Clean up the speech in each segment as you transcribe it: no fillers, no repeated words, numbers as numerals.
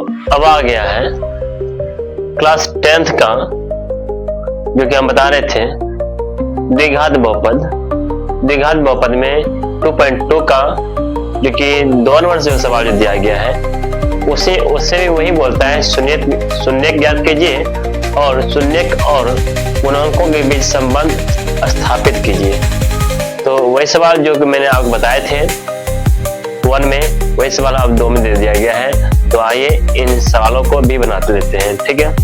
अब आ गया है क्लास 10th का, जो कि हम बता रहे थे द्विघात बहुपद। द्विघात बहुपद में 2.2 का जो कि 2 नंबर से सवाल जो दिया गया है उससे भी वही बोलता है शून्यक ज्ञात कीजिए और शून्यक और गुणांकों के बीच संबंध स्थापित कीजिए। तो वही सवाल जो कि मैंने आपको बताए थे 1 में, वही सवाल अब 2 में दे दिया गया है। तो आइए इन सवालों को भी बनाते देते हैं, ठीक है।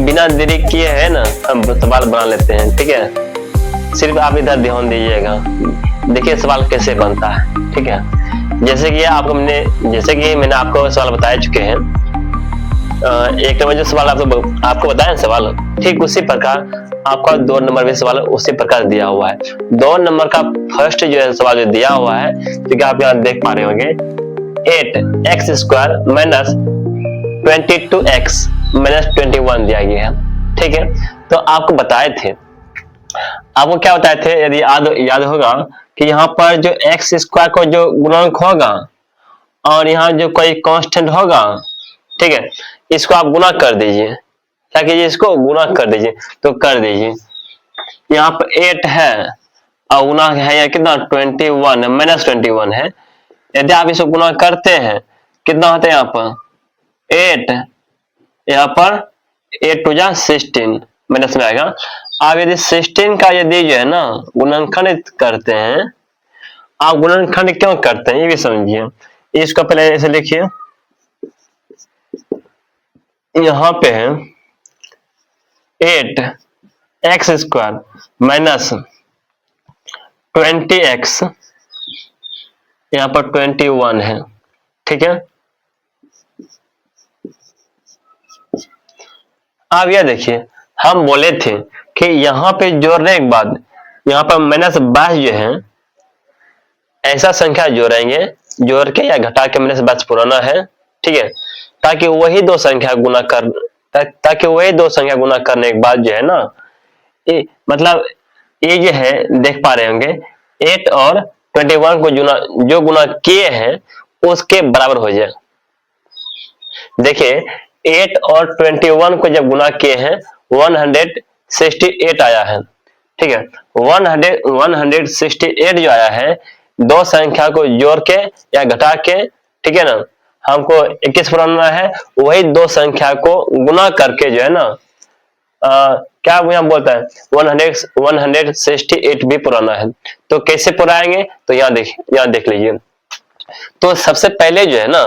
बिना देरी किए है ना हम सवाल बना लेते हैं, ठीक है। सिर्फ आप इधर ध्यान दीजिएगा, देखिए सवाल कैसे बनता है, ठीक है। जैसे कि मैंने आपको सवाल बता चुके हैं। एक नंबर जो सवाल आपको बताया सवाल, ठीक उसी प्रकार आपका 2 नंबर भी सवाल उसी प्रकार दिया हुआ है। 2 नंबर का फर्स्ट जो है सवाल जो दिया हुआ है, ठीक है, आप यहाँ देख पा रहे होंगे 8x² माइनस 22x माइनस 21 दिया गया है, ठीक है। तो आपको बताए थे, आपको क्या बताए थे, यदि याद होगा कि यहाँ पर जो x² को जो गुणांक होगा और यहाँ जो कोई कांस्टेंट होगा, ठीक है, इसको आप गुना कर दीजिए। क्या कीजिए, इसको गुना कर दीजिए। तो कर दीजिए, यहाँ पर 8 है और गुना है या कितना 21 माइनस 21 है। यदि आप इसको गुना करते हैं कितना होता है, यहाँ पर 8, यहाँ पर 8 टू जा 16 माइनस में आएगा। आप यदि 16 का यदि जो है ना गुणनखंड करते हैं, आप गुणनखंड क्यों करते हैं ये भी समझिए। इसको पहले ऐसे लिखिए, यहाँ पे है 8x² माइनस 20x, यहाँ पर 21 है, ठीक है। अब यह देखिए, हम बोले थे कि यहाँ पे जोड़ने के बाद यहाँ पर माइनस 22 जो है ऐसा संख्या जोड़ेंगे, जोड़ के या घटा के माइनस 22 पुराना है, ठीक है, ताकि वही दो संख्या गुना करने के बाद जो है ना मतलब ये जो है देख पा रहे होंगे 8 और 21 को जो गुना किए हैं उसके बराबर हो जाए। देखिए 8 और 21 को जब गुना किए हैं 168 आया है, ठीक है। 168 जो आया है, दो संख्या को जोड़ के या घटा के, ठीक है ना, हमको 21 पुराना है, वही दो संख्या को गुना करके जो है ना क्या यहाँ बोलता है 168 भी पुराना है। तो कैसे पुराएंगे, तो यहाँ देख लीजिए। तो सबसे पहले जो है ना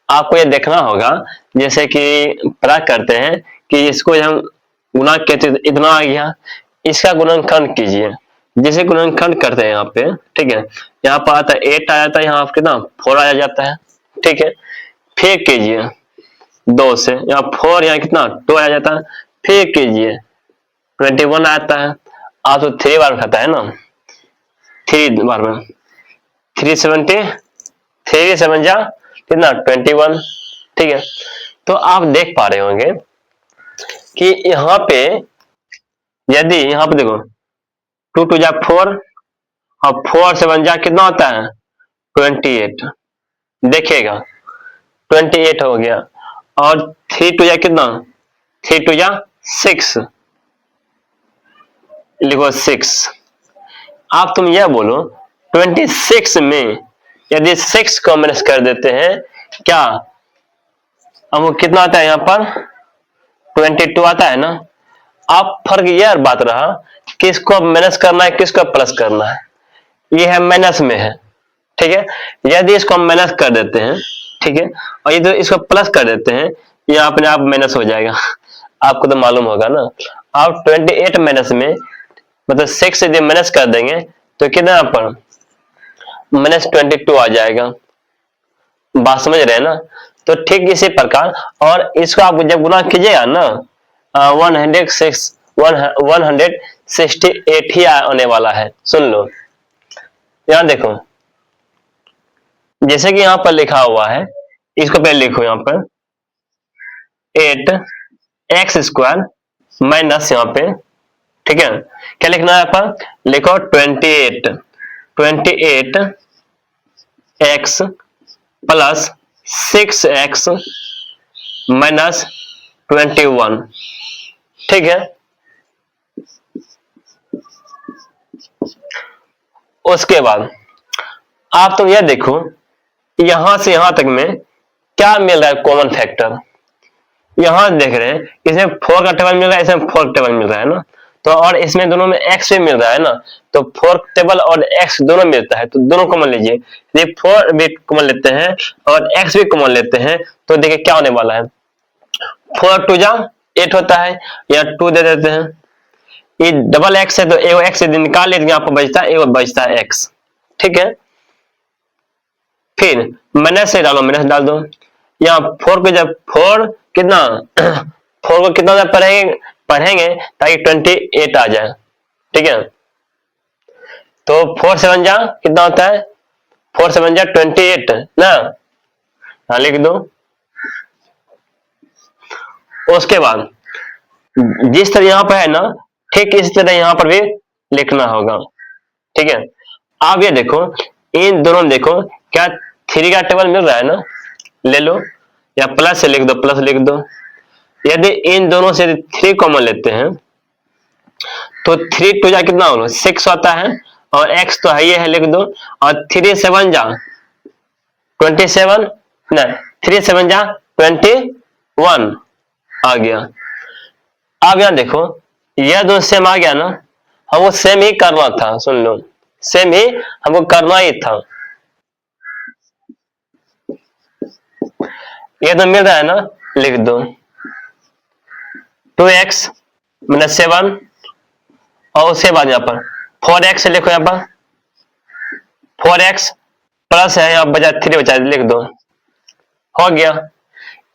आपको ये देखना होगा, जैसे कि प्रयास करते हैं कि इसको हम गुना कहते इतना आ गया, इसका गुणनखंड कीजिए। जैसे गुणनखंड करते हैं यहाँ पे, ठीक है, यहाँ पर आता है 8 आ जाता है, यहाँ कितना 4 आ जाता है, ठीक है। फिर कीजिए 2 से, यहाँ 4, यहाँ कितना 2 आ जाता है। फिर कीजिए 21 आता है, आप तो 3 बार खाता है ना, 3 बार में 3 7 जा कितना 21, ठीक है। तो आप देख पा रहे होंगे कि यहाँ पे यदि यहाँ पे देखो 2 2 जा 4 और 4 7 जा कितना होता है 28, देखिएगा 28 हो गया। और 3 2 जा कितना 3 2 जा 6, लिखो 6। आप तुम यह बोलो 26 में यदि 6 को माइनस कर देते हैं क्या, अब वो कितना आता है, यहाँ पर 22 आता है ना। अब फर्क यह बात रहा किसको माइनस करना है किसको प्लस करना है, ये है माइनस में है, ठीक है। यदि इसको हम माइनस कर देते हैं, ठीक है, और यदि इसको प्लस कर देते हैं, ये अपने आप माइनस हो जाएगा, आपको तो मालूम होगा ना। आप 28 माइनस में मतलब 6 यदि माइनस कर देंगे तो कितना पर माइनस 22 आ जाएगा, बात समझ रहे हैं ना। तो ठीक इसी प्रकार, और इसको आप जब गुना कीजिएगा ना 168 ही आने वाला है। सुन लो, यहाँ देखो, जैसे कि यहाँ पर लिखा हुआ है, इसको पहले लिखो यहाँ पर 8x² माइनस यहाँ पे, ठीक है, क्या लिखना है यहाँ पर, लिखो 28x प्लस 6x माइनस 21। ठीक है, उसके बाद आप तो यह देखो यहां से यहां तक में क्या मिल रहा है कॉमन फैक्टर। यहां देख रहे हैं इसमें 4 का टेबल मिल रहा है, इसमें 4 का टेबल मिल रहा है ना, तो और इसमें दोनों में x भी मिल रहा है ना, तो 4 टेबल और x दोनों मिलता है, तो दोनों कॉमन लीजिए। ये 4 भी कॉमन लेते हैं और x भी कॉमन लेते हैं, तो देखिए क्या होने वाला है। 4 2 जा 8 होता है, या 2 दे देते हैं। ये डबल x है तो एगो x निकाल लेते हैं, यहाँ पर बचता है एगो बचता है x। ठीक है, फिर माइनस से डालो, माइनस डाल दो। यहाँ 4 को जब 4 कितना 4 को कितना पढ़ेंगे ताकि 28 आ जाए। ठीक है, तो 4 7 जा कितना होता है, 4 7 जा 28 ना, हाँ लिख दो। उसके बाद जिस तरह यहाँ पर है ना, ठीक इस तरह यहाँ पर भी लिखना होगा। ठीक है, आप ये देखो इन दोनों में देखो क्या 3 का टेबल मिल रहा है ना, ले लो या प्लस से लिख दो, प्लस लिख दो। यदि इन दोनों से 3 कॉमन लेते हैं तो 3 2 जा कितना होगा 6 होता है, और x तो है ये है, लिख दो। और 3 7 जा 27 ना, 3 7 जा 21 आ गया। अब यहां देखो यह दोनों सेम आ गया ना, हमको सेम ही करना था, सुन लो सेम ही हमको करना ही था। ये तो मिल रहा है ना, लिख दो 2x माइनस 7, और उसके बाद यहाँ पर 4x लिखो, यहाँ पर 4x प्लस है, यहाँ बचा 3 बचा, लिख दो, हो गया।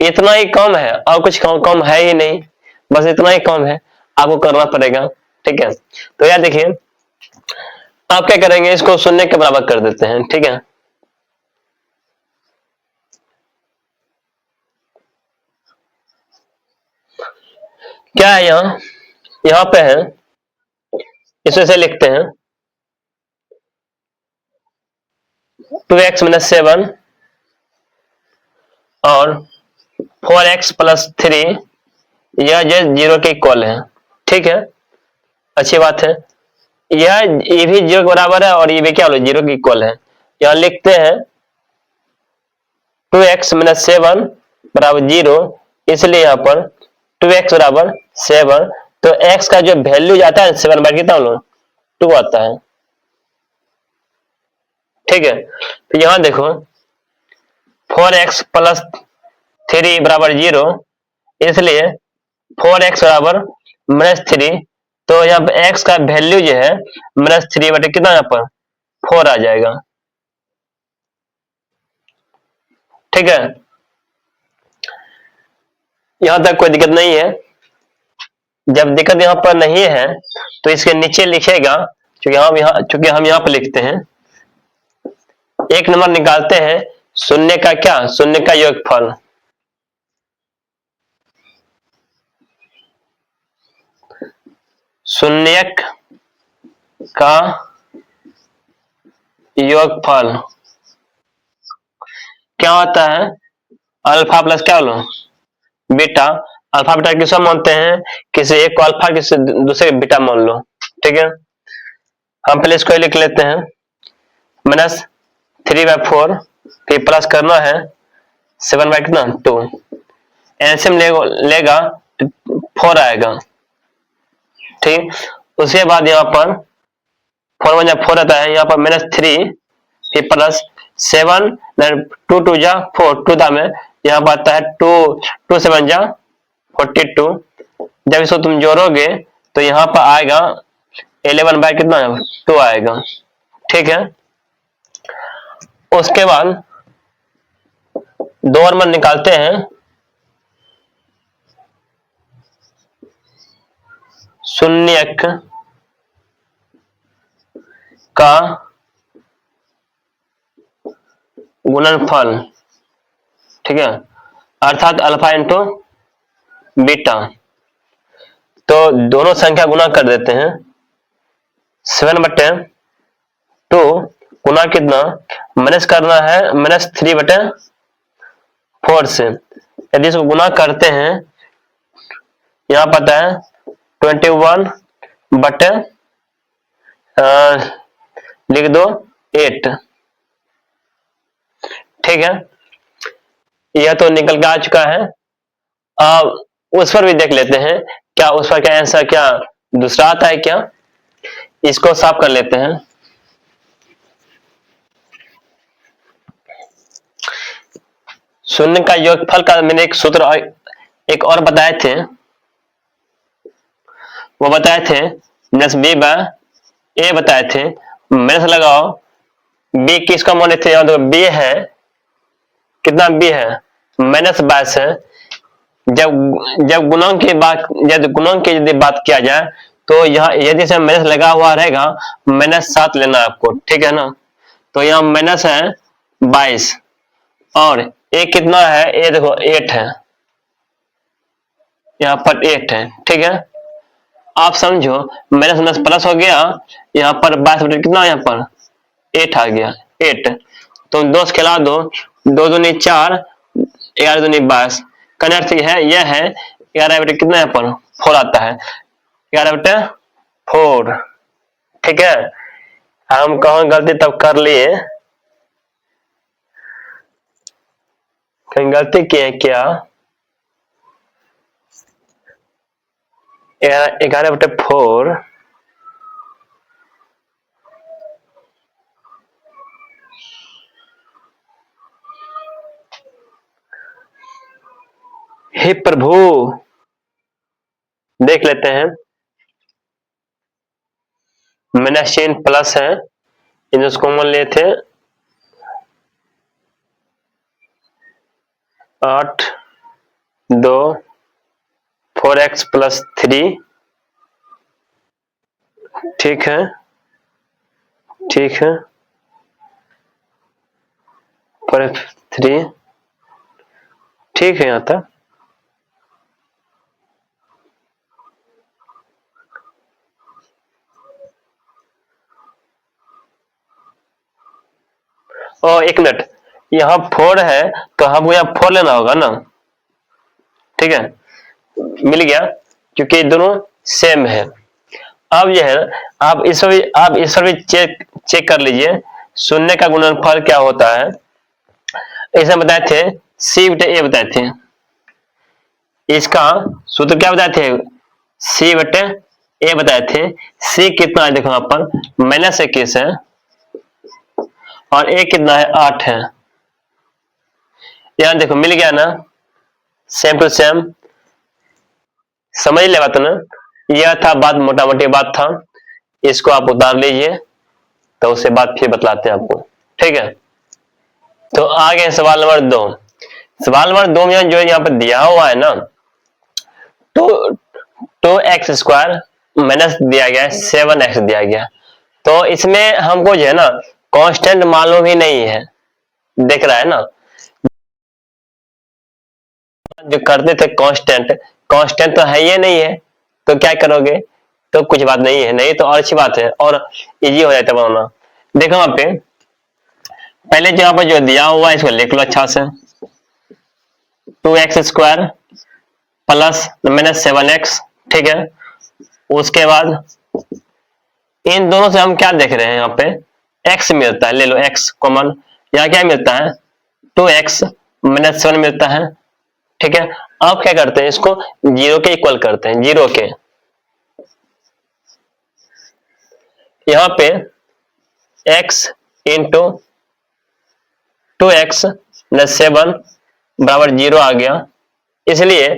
इतना ही कम है और कुछ कम है ही नहीं, बस इतना ही कम है, आपको करना पड़ेगा। ठीक है, तो यार देखिए आप क्या करेंगे, इसको शून्य के बराबर कर देते हैं। ठीक है, क्या है यहाँ पे है, इसमें से लिखते हैं 2x माइनस 7 और 4x प्लस 3, यह जो 0 के इक्वल है। ठीक है, अच्छी बात है, ये भी 0 के बराबर है और ये भी क्या 0 के इक्वल है। यहाँ लिखते हैं 2x माइनस 7 बराबर 0, इसलिए यहाँ पर 2x बराबर 7, तो x का जो वैल्यू जाता है 7 बाय कितना 2 आता है। ठीक है, तो यहां देखो 4x प्लस 3 बराबर 0, इसलिए 4x बराबर माइनस 3, तो यहाँ पर x का वैल्यू जो है माइनस 3 बटे कितना यहाँ पर 4 आ जाएगा। ठीक है, यहां तक कोई दिक्कत नहीं है। जब दिक्कत यहाँ पर नहीं है तो इसके नीचे लिखेगा, चूंकि हम यहाँ पर लिखते हैं, एक नंबर निकालते हैं शून्य का, क्या शून्य का योगफल। शून्य का योगफल क्या होता है, अल्फा प्लस क्या बोलो बीटा। अल्फा बीटा किसको मानते हैं, किसी एक को अल्फा किसी दूसरे को बीटा मान लो। ठीक है, हम पहले इसको लिख लेते हैं माइनस 3/4, फिर प्लस करना है 7 बाय कितना 2, एलसीएम लेगा 4 आएगा। ठीक, उसके बाद यहाँ पर 4 1 4 आता है, यहाँ पर माइनस 3 फिर प्लस 7 2 2 जा 4 2 दा में यहाँ पर आता है 2 2 7 जा 42। जब इसको तुम जोड़ोगे तो यहाँ पर आएगा 11 बाय कितना 2 आएगा। ठीक है, उसके बाद 2 नंबर निकालते हैं शून्य का गुणनफल। ठीक है, अर्थात अल्फा इंटू बीटा, तो दोनों संख्या गुना कर देते हैं 7 बटे 2 गुना कितना माइनस करना है माइनस 3 बटे 4 से, यदि इसको गुना करते हैं, यहाँ पता है 21 बटे लिख दो 8, ठीक है। यह तो निकल के आ चुका है। अब उस पर भी देख लेते हैं, क्या उस पर क्या आंसर क्या दूसरा आता है क्या। इसको साफ कर लेते हैं। शून्य का योगफल का मैंने एक सूत्र एक और बताए थे, वो बताए थे -b/a बताए थे। मेरे से लगाओ b किसका मान थे, यहाँ तो b है, कितना b है -22 है। जब गुणांक की बात, जब गुणांक की यदि बात किया जाए तो यहाँ यदि से माइनस लगा हुआ रहेगा, -7 लेना है आपको, ठीक है ना। तो यहाँ माइनस है 22 और a कितना है, a देखो 8 है, यहाँ पर 8 है, ठीक है। आप समझो माइनस प्लस हो गया, यहाँ पर 22 कितना, यहाँ पर 8 आ गया, 8। तो 2 से खिला दो, 2 दूनी 4, 11 दूनी 22, कनेक्ट है यह है 11 बटे कितना, यहाँ पर 4 आता है, 11/4, ठीक है। हम कहाँ गलती तब कर लिए, कहीं गलती किए क्या, 11/4 हे प्रभु, देख लेते हैं। -चिन्ह प्लस है, इन कॉमन लिए थे, 8 2 4x + 3, ठीक है, ठीक है, 4x3, ठीक है यहाँ तक। और 1 मिनट, यहाँ 4 है तो हमको यहाँ 4 लेना होगा ना, ठीक है, मिल गया, क्योंकि दोनों सेम है। अब यह है, आप इस पर भी चेक कर लीजिए, शून्य का गुणनफल क्या होता है। ऐसे बताए थे, c/a बताए थे, इसका सूत्र क्या बताए थे, c/a बताए थे। c कितना है देखो, यहाँ पर -21 है और a कितना है, 8 है। यहां देखो मिल गया ना, सेम टू सेम, समझ ले बात ना। यह था बात, मोटा मोटी बात था, इसको आप उतार लीजिए, तो उससे बात फिर बतलाते हैं आपको, ठीक है। तो आगे सवाल नंबर 2। सवाल नंबर 2 में जो यहाँ पर दिया हुआ है ना, तो 2x² माइनस दिया गया है, 7x दिया गया, तो इसमें हमको जो है ना कांस्टेंट मालूम ही नहीं है, देख रहा है ना, जो करते थे कांस्टेंट तो है ये नहीं है, तो क्या करोगे, तो कुछ बात नहीं है, नहीं तो और अच्छी बात है और इजी हो जाता है बनाना। देखो यहाँ पे पहले जो यहाँ पर जो दिया हुआ है इसको लिख लो अच्छा से, 2x² प्लस -7x, ठीक है। उसके बाद इन दोनों से हम क्या देख रहे हैं, यहाँ पे x मिलता है, ले लो x कॉमन, यहाँ क्या मिलता है 2x -7 मिलता है, ठीक है। अब क्या करते हैं, इसको 0 के इक्वल करते हैं, 0 के, यहाँ पे x इंटू 2x + 7 बराबर 0 आ गया। इसलिए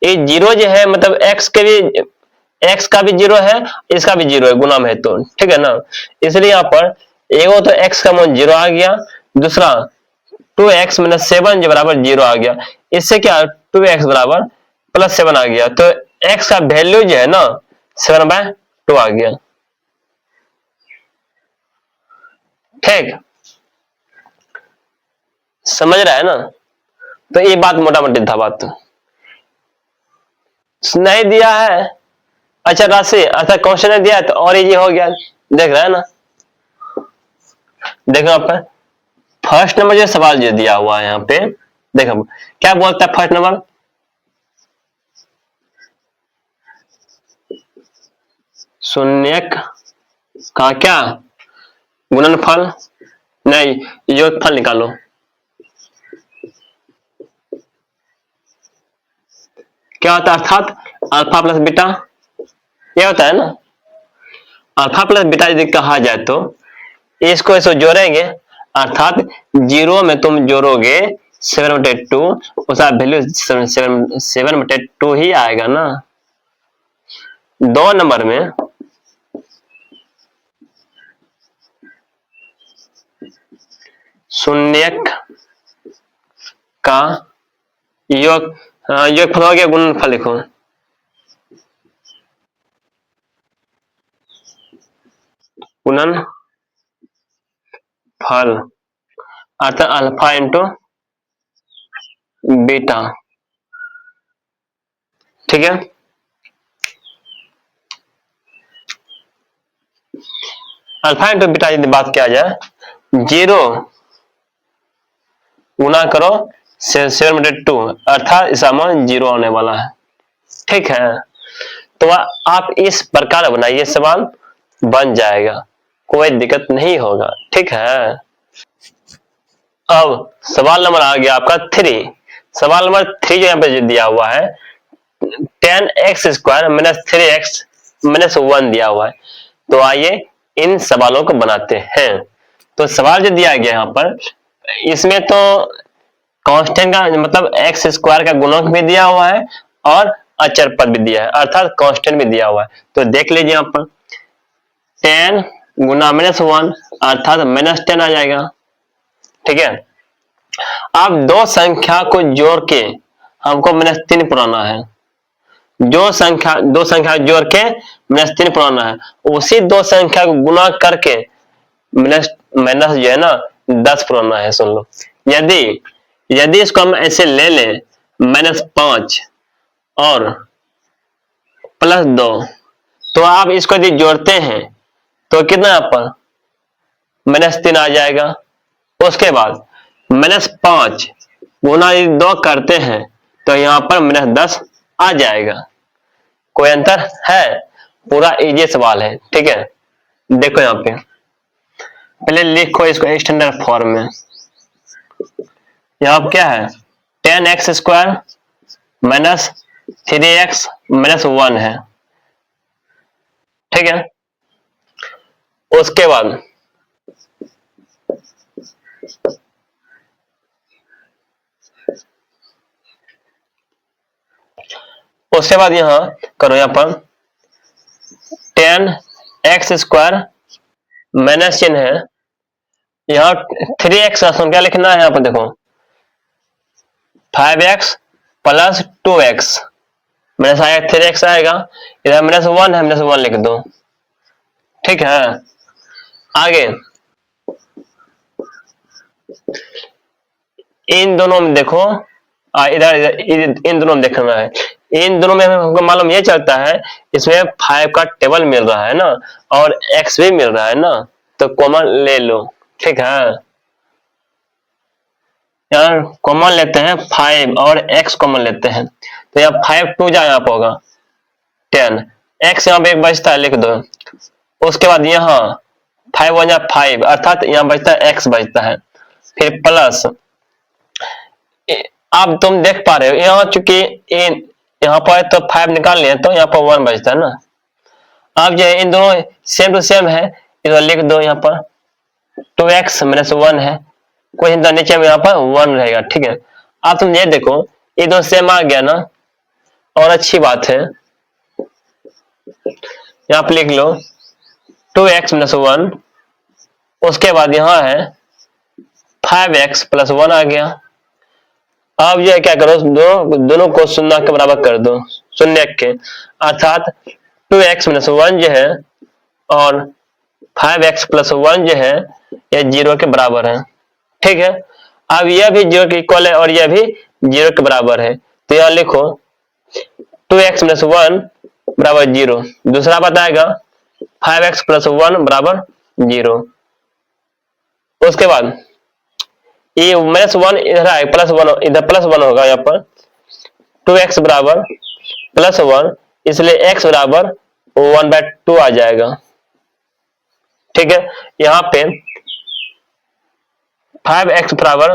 ये 0 जो है मतलब x का भी 0 है, इसका भी 0 है, गुना में है तो, ठीक है ना। इसलिए यहाँ पर एगो तो x का मान 0 आ गया, दूसरा 2x - 7 जो बराबर 0 आ गया। इससे क्या 2x बराबर +7 आ गया, तो x का वैल्यू जो है ना 7/2 आ गया, ठीक, समझ रहा है ना। तो ये बात मोटा मोटी था, बात नहीं दिया है, अच्छा राशि, अच्छा क्वेश्चन नहीं दिया है तो और इजी हो गया, देख रहा है ना। देखो यहाँ पर फर्स्ट नंबर जो सवाल जो दिया हुआ है यहाँ पे देखो क्या बोलता है फर्स्ट नंबर, शून्यक का क्या गुणनफल, नहीं योगफल निकालो। क्या होता है अर्थात अल्फा प्लस बीटा, ये होता है ना। अल्फा प्लस बीटा यदि कहा जाए तो इसको इसको जोड़ेंगे, अर्थात जीरो में तुम जोड़ोगे 7/2, उसका वैल्यू 7/2 ही आएगा ना। 2 नंबर में शून्यक का योग योगफल हो गया, गुणनफल लिखो। गुणनफल अर्थात अल्फा इंटू बीटा, ठीक है। अल्फा इंटू बीटा यदि बात किया जाए, 0 गुना करो 7/2, अर्थात इसका मान 0 आने वाला है, ठीक है। तो आप इस प्रकार बनाइए, सवाल बन जाएगा, कोई दिक्कत नहीं होगा, ठीक है। अब सवाल नंबर आ गया आपका 3। सवाल नंबर 3 जो यहाँ पे दिया हुआ है 10x² - 3x - 1 दिया हुआ है। तो आइए इन सवालों को बनाते हैं। तो सवाल जो दिया गया यहाँ पर, इसमें तो कांस्टेंट का मतलब x² का गुणक भी दिया हुआ है और अचर पद भी दिया है, अर्थात कांस्टेंट भी दिया हुआ है। तो देख लीजिए यहाँ पर 10 गुना -1 अर्थात -10 आ जाएगा, ठीक है। अब दो संख्या को जोड़ के हमको -3 पुराना है, दो संख्या जोड़ के -3 पुराना है, उसी दो संख्या को गुना करके माइनस जो है ना 10 पुराना है। सुन लो, यदि इसको हम ऐसे ले लें -5 और +2, तो आप इसको यदि जोड़ते हैं तो कितना यहाँ पर -3 आ जाएगा। उसके बाद -5 गुना 2 करते हैं तो यहाँ पर -10 आ जाएगा। कोई अंतर है? पूरा इजी सवाल है, ठीक है। देखो यहाँ पे पहले लिखो इसको स्टैंडर्ड फॉर्म में। यहाँ पर क्या है 10x² - 3x - 1 है, ठीक है। उसके बाद यहां करो, यहाँ पर 10x² माइनस चिन्ह है, यहाँ 3x क्या लिखना है, यहाँ पर देखो 5x + 2x माइनस आएगा 3x आएगा, इधर -1 है, -1 लिख दो, ठीक है। आगे इन दोनों में देखो, इधर इन दोनों में देखना है। इन दोनों में हमको मालूम ये चलता है इसमें 5 का टेबल मिल रहा है ना, और x भी मिल रहा है ना, तो कॉमन ले लो, ठीक है। यहाँ कॉमन लेते हैं 5 और x कॉमन लेते हैं, तो यहाँ 5 2 जा यहाँ पर होगा 10, x यहाँ पे एक बचता है, लिख दो। उसके बाद यहाँ 5 1 5 अर्थात यहाँ बचता है x बचता है, फिर प्लस, अब तुम देख पा रहे हो यहाँ चूंकि यहाँ पर तो 5 निकाल लिए तो यहाँ पर 1 बचता है ना। अब जो इन दोनों सेम टू सेम है, इधर लिख दो, यहाँ पर 2x - 1 है, कोई नीचे में यहाँ पर 1 रहेगा, ठीक है। अब तुम ये देखो ये दोनों सेम आ गया ना, और अच्छी बात है। यहाँ पर लिख लो 2x - 1, उसके बाद यहाँ है 5x + 1 आ गया। अब ये क्या करो, दोनों को शून्य के बराबर कर दो, शून्य के, अर्थात 2x - 1 जो है और 5x + 1 जो है ये 0 के बराबर है, ठीक है। अब यह भी 0 के इक्वल है और यह भी 0 के बराबर है, तो यहां लिखो 2x - 1 = 0। दूसरा बताएगा 5x + 1 = 0। उसके बाद ये -1 इधर आए +1, इधर +1 होगा यहाँ पर 2x बराबर +1, इसलिए x बराबर 1/2 आ जाएगा। ठीक है, यहाँ पे 5x बराबर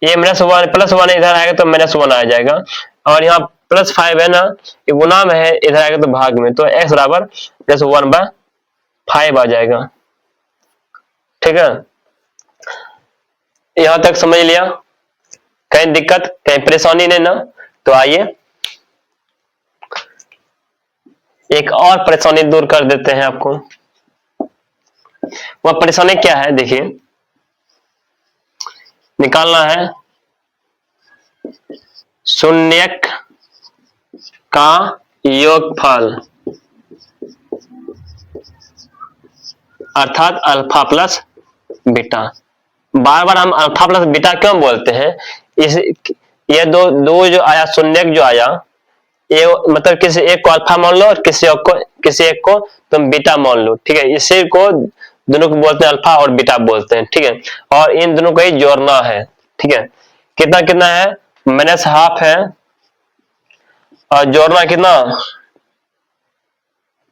ये -1 +1 इधर आएगा तो -1 आ जाएगा, और यहाँ +5 है ना, ये गुना में है, इधर आएगा तो भाग में, तो x बराबर +1/5 आ जाएगा। ठीक है, यहां तक समझ लिया? कहीं दिक्कत, कहीं परेशानी नहीं ना? तो आइए एक और परेशानी दूर कर देते हैं आपको। वह परेशानी क्या है, देखिए, निकालना है शून्यक का योगफल, अर्थात अल्फा प्लस बीटा। बार बार हम अल्फा प्लस बीटा क्यों बोलते हैं? इस ये दो जो आया, शून्यक जो आया, ये मतलब किसी एक को अल्फा मान लो और किसी एक को तुम बीटा मान लो। ठीक है, इसी को दोनों को बोलते हैं अल्फा और बीटा बोलते हैं। ठीक है, और इन दोनों को ही जोड़ना है। ठीक है, कितना कितना है, -12 है, और जोड़ना कितना,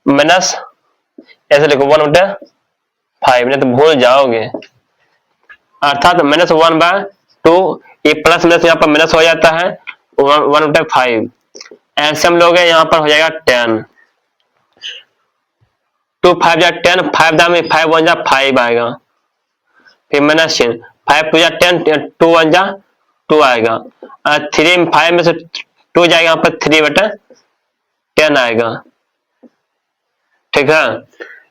माइनस, ऐसे लिखो 1/5, नहीं तो भूल जाओगे। अर्थात -1/2, ये प्लस माइनस यहाँ पर माइनस हो जाता है, 1/5। एलसीएम लोगे यहाँ पर हो जाएगा 10, 2 5 जा 10, 5 दाम में 5 1 जा 5 आएगा, फिर माइनस 5 2 जा 10, 2 1 जा 2 आएगा, 3 5 में से 2 जाएगा, यहाँ पर 3/10 आएगा। ठीक है,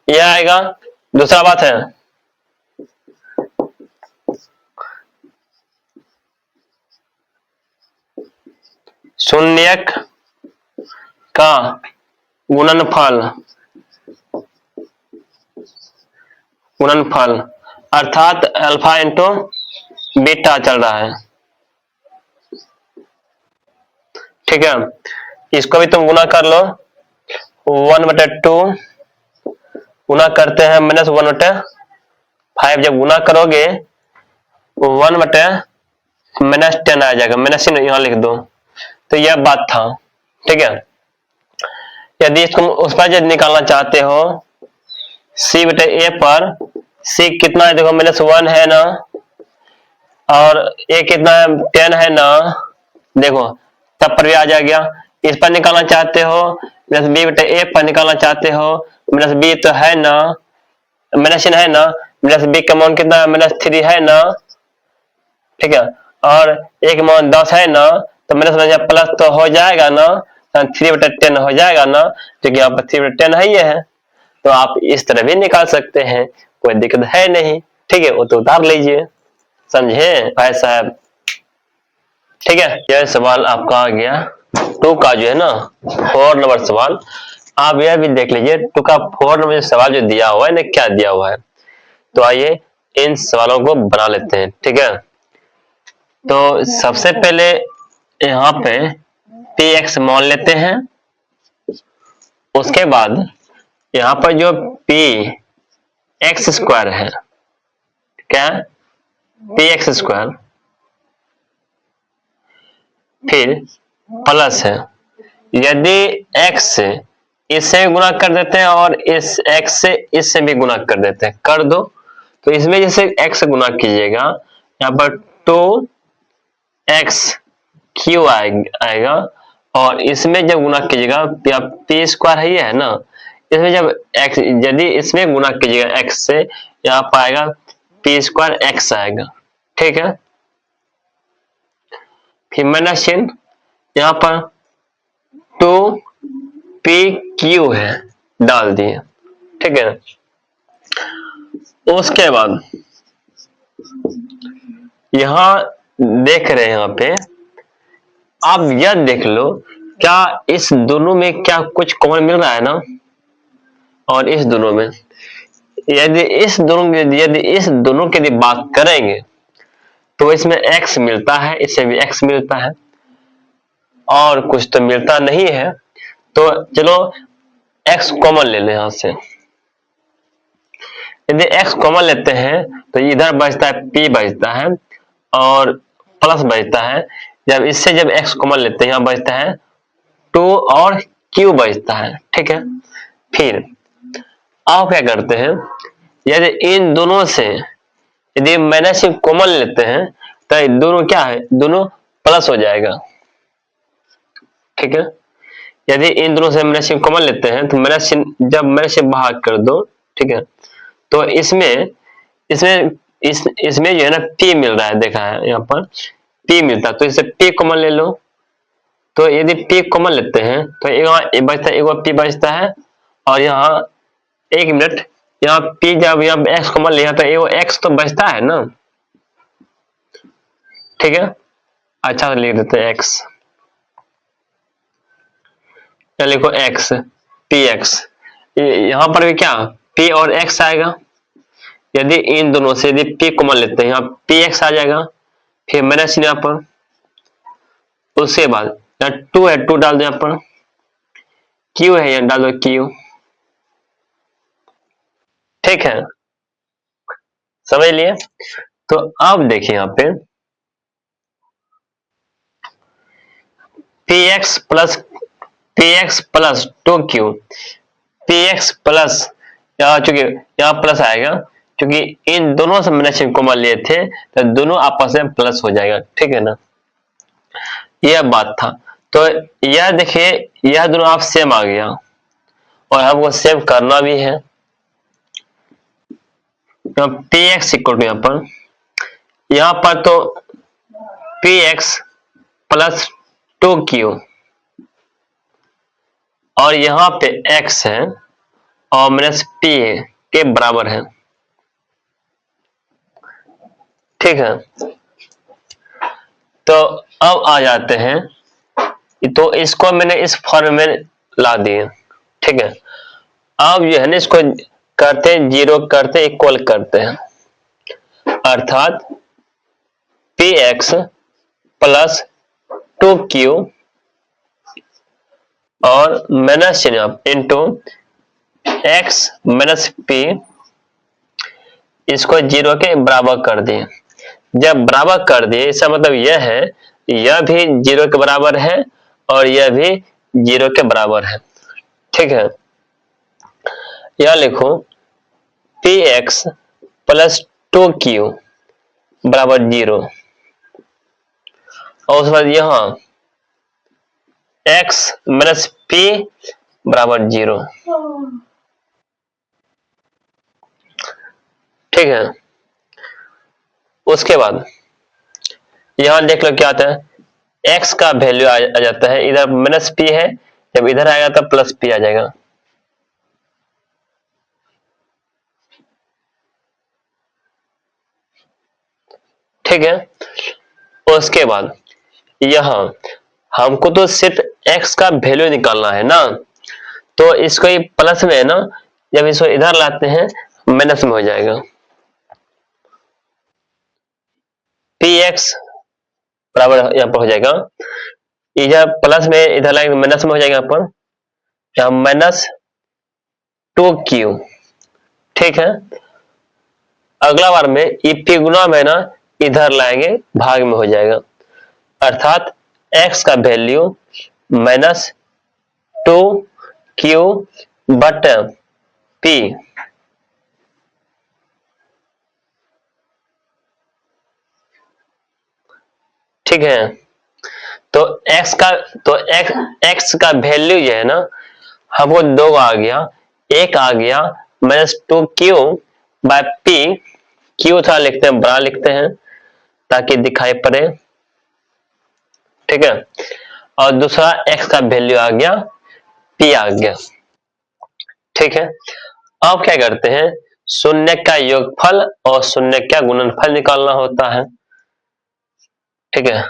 यह आएगा। दूसरा बात है, शून्यक का गुणनफल अर्थात अल्फा इंटू बीटा चल रहा है। ठीक है, इसको भी तुम गुना कर लो, 1/2 गुना करते हैं -1/5, जब गुना करोगे 1/-10 आ जाएगा, माइनस यहाँ लिख दो। तो यह बात था। ठीक है, यदि इसको उस पर यदि निकालना चाहते हो, c/a पर c कितना है, देखो -1 है ना, और a कितना है, 10 है ना, देखो तब पर भी आ जाएगा। इस पर निकालना चाहते हो, -b/a पर निकालना चाहते हो, -b तो है ना, माइनस है ना, -b का मान कितना है, -3 है ना। ठीक है, और एक मान 10 है ना, तो प्लस तो हो जाएगा ना, 3/10 हो जाएगा ना, क्योंकि यहाँ पर 3/10 है, ये है। तो आप इस तरह भी निकाल सकते हैं, कोई दिक्कत है नहीं। ठीक है, वो तो उतार लीजिए, समझे भाई साहब? ठीक है, यह सवाल आपका आ गया 2 का जो है ना 4 नंबर सवाल। आप यह भी देख लीजिए 2 का 4 नंबर सवाल जो दिया हुआ है ना, क्या दिया हुआ है। तो आइए इन सवालों को बना लेते हैं। ठीक है, तो सबसे पहले यहाँ पे px मान लेते हैं, उसके बाद यहाँ पर जो px² है, क्या px², फिर प्लस है, यदि x से इससे गुणा कर देते हैं और इस x से इससे भी गुणा कर देते हैं, कर दो। तो इसमें जैसे x से गुणा कीजिएगा, यहाँ पर 2x³ आएगा, और इसमें जब गुणा कीजिएगा, p² है ये है ना, इसमें जब x, यदि इसमें गुणा कीजिएगा x से, यहाँ पर आएगा p²x आएगा। ठीक है, फिर माइनस चिन्ह, यहाँ पर 2pq है, डाल दिए। ठीक है, उसके बाद यहां देख रहे हैं, यहाँ पे आप यह देख लो, क्या इस दोनों में क्या कुछ कॉमन मिल रहा है ना, और इस दोनों में यदि इस दोनों की यदि बात करेंगे, तो इसमें x मिलता है, इससे भी x मिलता है, और कुछ तो मिलता नहीं है। तो चलो x कॉमन ले लें, यहां से यदि x कॉमन लेते हैं तो इधर बचता है p बचता है, और प्लस बचता है। जब x कॉमन लेते हैं, यहाँ बचता है 2 और q बचता है। ठीक है, फिर आप क्या करते हैं, यदि इन दोनों से यदि माइनस कॉमन लेते हैं तो ये दोनों क्या है, दोनों प्लस हो जाएगा। ठीक है, यदि इन दोनों से माइनस कॉमन लेते हैं तो जब माइनस भाग कर दो, ठीक है, तो इसमें इसमें जो है ना p मिल रहा है, देखा है यहाँ पर p मिलता है, तो इसे p कॉमन ले लो। तो यदि p कॉमन लेते हैं तो एक बचता है, एक p बचता है, और यहाँ एक मिनट, यहाँ p जब यहाँ x कॉमन लिया तो एगो x तो बचता है ना। ठीक है, अच्छा लिख देते हैं x, या लिखो x, px, यहाँ पर भी क्या p और x आएगा। यदि इन दोनों से यदि p कॉमन लेते हैं, यहाँ px आ जाएगा, फिर माइनस यहाँ पर, उसके बाद यहाँ 2 है, 2 डाल दो, यहाँ पर q है, यहाँ डाल दो q। ठीक है, समझ लिए। तो अब देखिए यहाँ पे px plus 2q, px plus, चूंकि यहाँ प्लस आएगा, क्योंकि इन दोनों से माइनस कॉमन लिए थे तो दोनों आपस में प्लस हो जाएगा। ठीक है ना, यह बात था। तो यह देखिए, यह दोनों आप सेम आ गया, और हमको सेम करना भी है। px इक्वल टू यहाँ पर तो px प्लस 2q, और यहाँ पे x है और माइनस p के बराबर है। ठीक है, तो अब आ जाते हैं, तो इसको मैंने इस फॉर्म में ला दिए। ठीक है, अब जो है ना इसको करते हैं जीरो, करते हैं इक्वल करते हैं, अर्थात px प्लस 2q और minus into x minus p, इसको जीरो के बराबर कर दिए। जब बराबर कर दिए, इसका मतलब यह है, यह भी जीरो के बराबर है और यह भी जीरो के बराबर है। ठीक है, यह लिखो px प्लस 2q बराबर 0, और उसके बाद यहाँ x माइनस p बराबर 0। ठीक है, उसके बाद यहां देख लो क्या आता है, x का वैल्यू आ जाता है, इधर माइनस p है, जब इधर आएगा तब प्लस p आ जाएगा। ठीक है, उसके बाद यहां हमको तो सिर्फ x का वैल्यू निकालना है ना, तो इसको ये प्लस में है ना, जब इसको इधर लाते हैं माइनस में हो जाएगा। px बराबर यहाँ पर हो जाएगा, इधर प्लस में इधर लाएंगे माइनस में हो जाएगा, यहाँ पर यहाँ माइनस 2q। ठीक है, अगला बार में ये p गुना में ना इधर लाएंगे, भाग में हो जाएगा, अर्थात x का value minus 2q but p। ठीक है, तो x का वैल्यू जो है ना, हमको दो आ गया, एक आ गया minus 2q bye p, q था लिखते हैं, बड़ा लिखते हैं ताकि दिखाई पड़े। ठीक है, और दूसरा x का वैल्यू आ गया, p आ गया। ठीक है, अब क्या करते हैं, शून्य का योगफल और शून्य का गुणनफल निकालना होता है। ठीक है,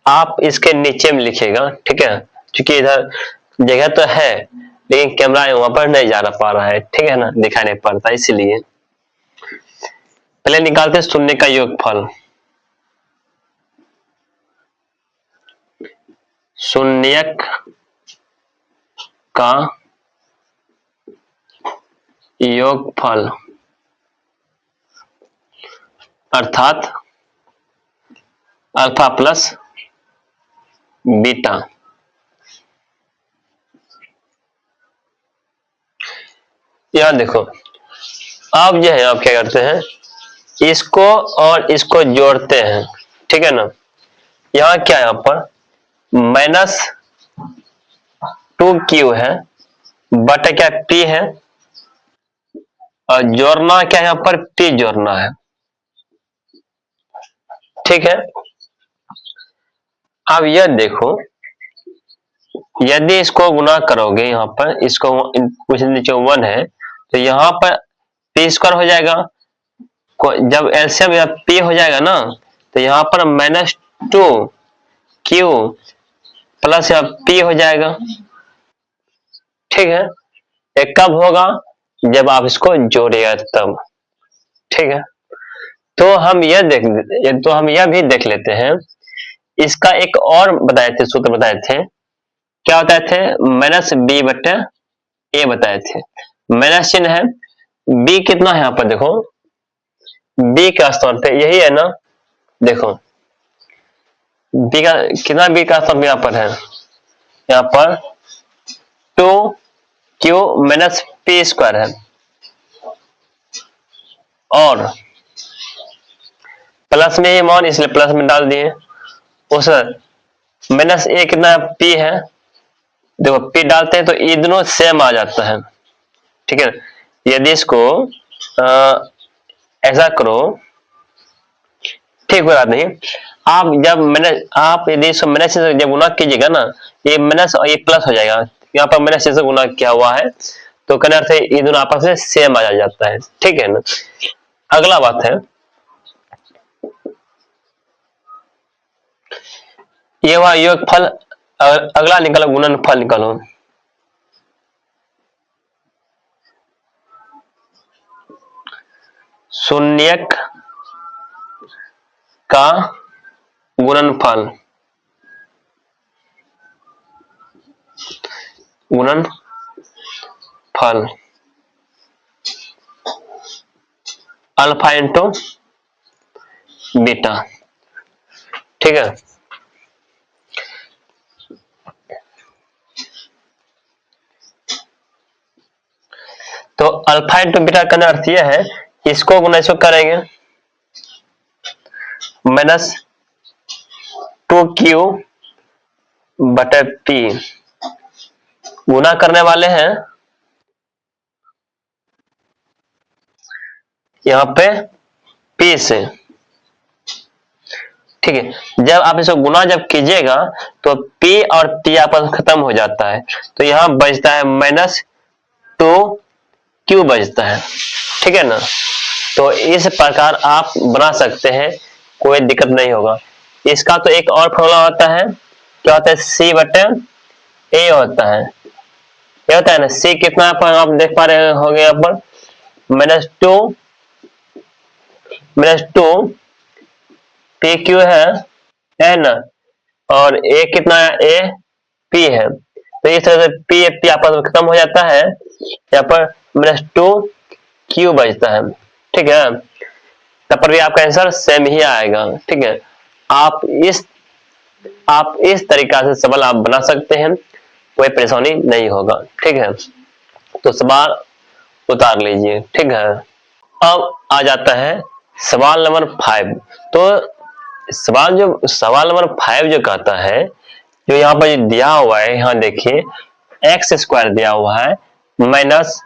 आप इसके नीचे में लिखिएगा। ठीक है, क्योंकि इधर जगह तो है लेकिन कैमरा वहां पर नहीं जा पा रहा है। ठीक है ना, दिखाई नहीं पड़ता, इसलिए पहले निकालते हैं शून्य का योगफल। शून्यक का योगफल अर्थात अल्फा प्लस बीटा। यहां देखो, अब जो है आप क्या करते हैं, इसको और इसको जोड़ते हैं, ठीक है ना। यहाँ क्या है, यहाँ पर -2q है बटा क्या p है, और जोड़ना क्या है, यहाँ पर p जोड़ना है, ठीक है। अब यह देखो, यदि इसको गुना करोगे, यहाँ पर इसको कुछ नीचे 1 है तो यहाँ पर p स्क्वायर हो जाएगा। जब एलसीएम या p हो जाएगा ना, तो यहाँ पर -2q प्लस या p हो जाएगा, ठीक है। ये कब होगा, जब आप इसको जोड़िएगा तब, ठीक है। तो हम यह भी देख लेते हैं, इसका एक और बताए थे, सूत्र बताए थे, क्या बताए थे, -b बटे a बताए थे। माइनस चिन्ह है, b कितना है, यहाँ पर देखो b का स्थान पे यही है ना, देखो b का कितना, b का स्थान यहाँ पर है, यहाँ पर 2q माइनस p स्क्वायर है, और प्लस में ये मान, इसलिए प्लस में डाल दिए। उस माइनस a कितना p है, देखो p डालते हैं तो ये दोनों सेम आ जाता है, ठीक है। यदि इसको ऐसा करो, ठीक, बात नहीं, आप यदि इसको माइनस से जब गुना कीजिएगा ना, ये माइनस और ये प्लस हो जाएगा, यहाँ पर माइनस से गुना किया हुआ है, तो कहने अर्थ है ये दोनों आपस में सेम आ जाता है, ठीक है ना। अगला बात है, ये हुआ योगफल, अगला निकालो गुणनफल निकालो। शून्यक का गुणनफल, अल्फा इंटू बीटा, ठीक है। तो अल्फा इंटू बीटा का अर्थ यह है, इसको गुना इसको करेंगे, -2q बटे p, गुना करने वाले हैं यहाँ पे p से, ठीक है। जब आप इसको गुना जब कीजिएगा तो p और t आपस में खत्म हो जाता है, तो यहाँ बचता है -2q बचता है, ठीक है ना। तो इस प्रकार आप बना सकते हैं, कोई दिक्कत नहीं होगा। इसका तो एक और फॉर्मूला होता है, क्या होता है, c बटे a होता है, क्या होता है ना, c कितना आप देख पा रहे होंगे यहाँ पर, -2 पी क्यू है ना, और a कितना है, a p है, तो इस तरह से p आपस में खत्म हो जाता है, यहाँ पर -2q बचता है, ठीक है। तब पर भी आपका आंसर सेम ही आएगा, ठीक है। आप इस तरीका से सवाल आप बना सकते हैं, कोई परेशानी नहीं होगा, ठीक है। तो सवाल उतार लीजिए, ठीक है। अब आ जाता है सवाल नंबर 5। तो सवाल नंबर 5 जो कहता है, जो यहाँ पर दिया हुआ है, यहाँ देखिए एक्स स्क्वायर दिया हुआ है, माइनस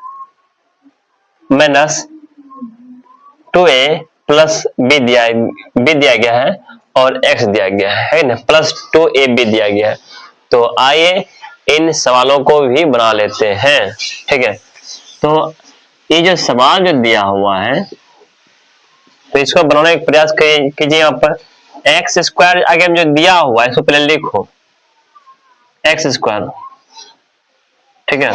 2a प्लस b दिया गया है, और x दिया गया है ना, प्लस 2ab दिया गया है। तो आइए इन सवालों को भी बना लेते हैं, ठीक है। तो ये जो सवाल जो दिया हुआ है, तो इसको बनाने का प्रयास कीजिए। यहाँ पर एक्स स्क्वायर आगे जो दिया हुआ है, इसको पहले लिखो, एक्स स्क्वायर, ठीक है।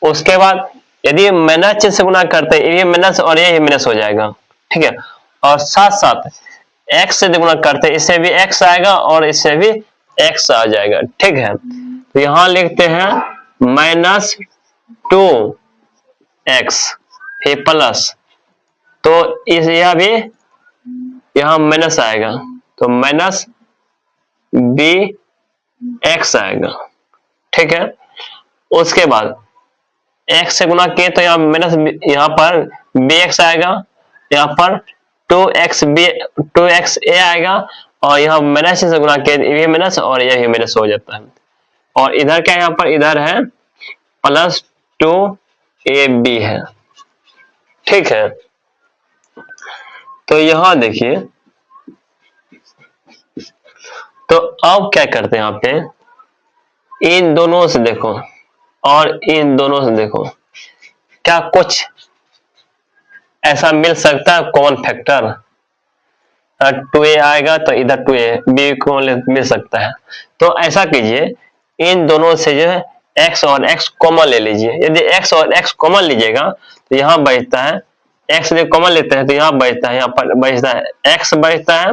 उसके बाद यदि माइनस चिन्ह से गुना करते हैं, ये माइनस और ये माइनस हो जाएगा, ठीक है। और साथ साथ एक्स से गुना करते हैं, इससे भी एक्स आएगा और इससे भी एक्स आ जाएगा, ठीक है। तो यहां लिखते हैं -2x फिर प्लस, तो इस यह भी यहाँ माइनस आएगा तो माइनस बी एक्स आएगा, ठीक है। उसके बाद x से गुना किए तो यहाँ माइनस, यहाँ पर बी एक्स आएगा, यहाँ पर 2x a आएगा, और यहाँ माइनस से गुना किए ये माइनस और ये भी माइनस हो जाता है। और इधर क्या है, यहाँ पर इधर है प्लस 2ab है, ठीक है। तो यहां देखिए, तो अब क्या करते हैं, यहाँ पे इन दोनों से देखो और इन दोनों से देखो, क्या कुछ ऐसा मिल सकता है कॉमन फैक्टर? 2a आएगा तो इधर 2a b को मिल सकता है। तो ऐसा कीजिए, इन दोनों से जो है x और x कॉमन ले लीजिए। यदि x और x कॉमन लीजिएगा तो यहाँ बचता है, x यदि कॉमन लेते हैं तो यहाँ बचता है, यहाँ पर बचता है x बचता है,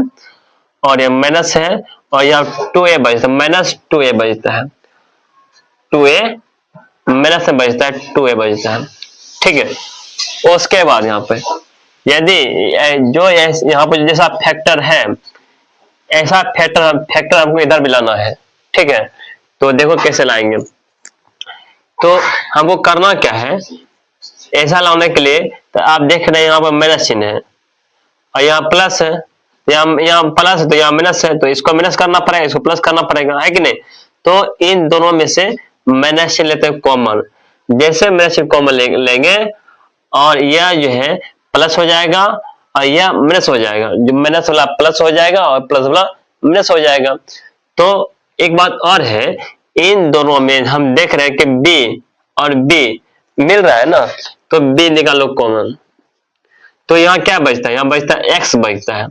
और ये माइनस है, और यहाँ 2a बचता है, माइनस 2a बचता है, 2a माइनस में बचता है, 2a बचता है, ठीक है। उसके बाद यहाँ पे यदि जो यहाँ पर जैसा फैक्टर है, ऐसा फैक्टर हमको इधर भी लाना है, ठीक है। तो देखो कैसे लाएंगे। तो हमको करना क्या है, ऐसा लाने के लिए तो आप देख रहे हैं यहाँ पर माइनस चिन्ह है और यहाँ प्लस है, यहाँ प्लस है तो यहाँ माइनस है, तो इसको माइनस करना पड़ेगा, इसको प्लस करना पड़ेगा, है कि नहीं। तो इन दोनों में से माइनस चिन्ह लेते हैं कॉमन। जैसे माइनस चिन्ह कॉमन लेंगे और यह जो है प्लस हो जाएगा और यह माइनस हो जाएगा, जो माइनस वाला प्लस हो जाएगा और प्लस वाला माइनस हो जाएगा। तो एक बात और है, इन दोनों में हम देख रहे हैं कि b और b मिल रहा है ना, तो b निकालो कॉमन। तो यहाँ क्या बचता है, यहाँ बचता है x बचता है,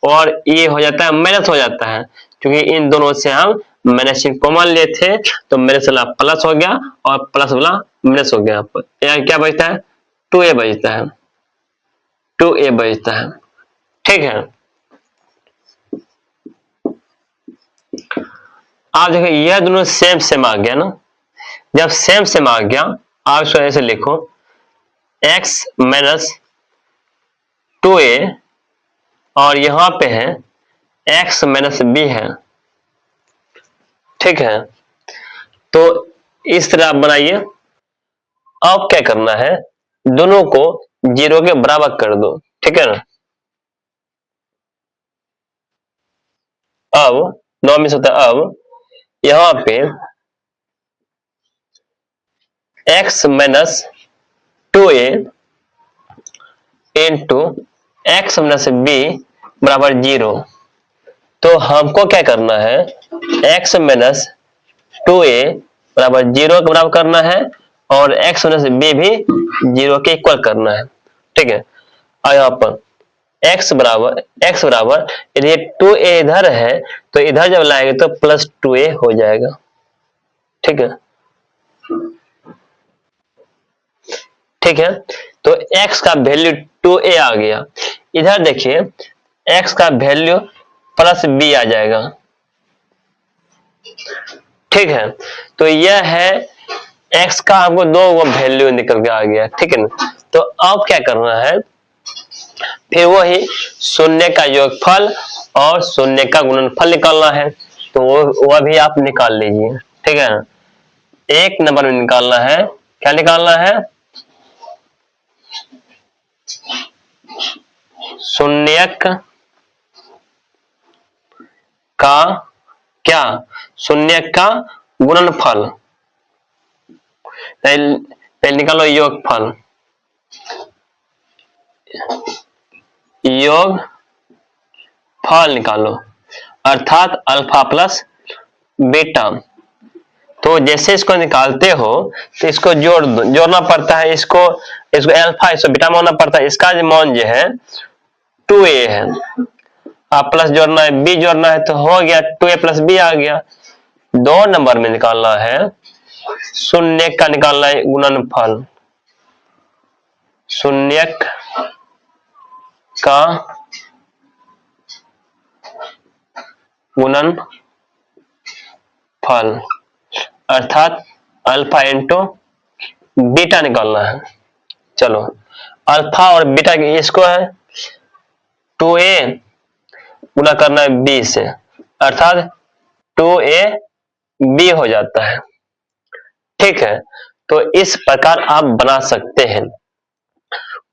और ये हो जाता है माइनस हो जाता है, क्योंकि इन दोनों से हम माइनस कॉमन लिए थे, तो माइनस वाला प्लस हो गया और प्लस वाला माइनस हो गया। यहाँ पर यहाँ क्या बचता है, 2a बचता है, 2a बचता है, ठीक है। आप देखो यह दोनों सेम सेम आ गया ना, जब सेम सेम आ गया आप इसको ऐसे लिखो, x माइनस 2a और यहां पे है x माइनस b है, ठीक है। तो इस तरह आप बनाइए। अब क्या करना है, दोनों को 0 के बराबर कर दो, ठीक है ना। अब नॉमिस होता है, अब यहां पे x minus 2a into x minus b बराबर 0। तो हमको क्या करना है, x माइनस 2a बराबर 0 के बराबर करना है और x माइनस b भी 0 के इक्वल करना है, ठीक है। और यहाँ पर x बराबर यदि 2a इधर है तो इधर जब लाएंगे तो प्लस 2a हो जाएगा, ठीक है, ठीक है। तो x का वैल्यू 2a आ गया, इधर देखिए x का वैल्यू प्लस b आ जाएगा, ठीक है। तो यह है x का, हमको दो वैल्यू निकल के आ गया, ठीक है ना। तो अब क्या करना है, फिर वही शून्य का योगफल और शून्य का गुणनफल निकालना है, तो वह भी आप निकाल लीजिए, ठीक है ना। एक नंबर में निकालना है, क्या निकालना है, शून्यक का क्या, शून्यक का गुणनफल, पहले निकालो योगफल, योग फल निकालो, अर्थात अल्फा प्लस बीटा। तो जैसे इसको निकालते हो तो इसको जोड़ना पड़ता है, इसको अल्फा इसको बीटा मानना पड़ता है। इसका जो मान जो है 2a है, आप प्लस जोड़ना है, b जोड़ना है, तो हो गया 2a प्लस b आ गया। 2 नंबर में निकालना है, शून्य का निकालना है गुणनफल, शून्यक का गुणनफल अर्थात अल्फा इंटू बीटा निकालना है। चलो अल्फा और बीटा इसको है 2a गुना करना है b से, अर्थात 2ab हो जाता है। ठीक है, तो इस प्रकार आप बना सकते हैं,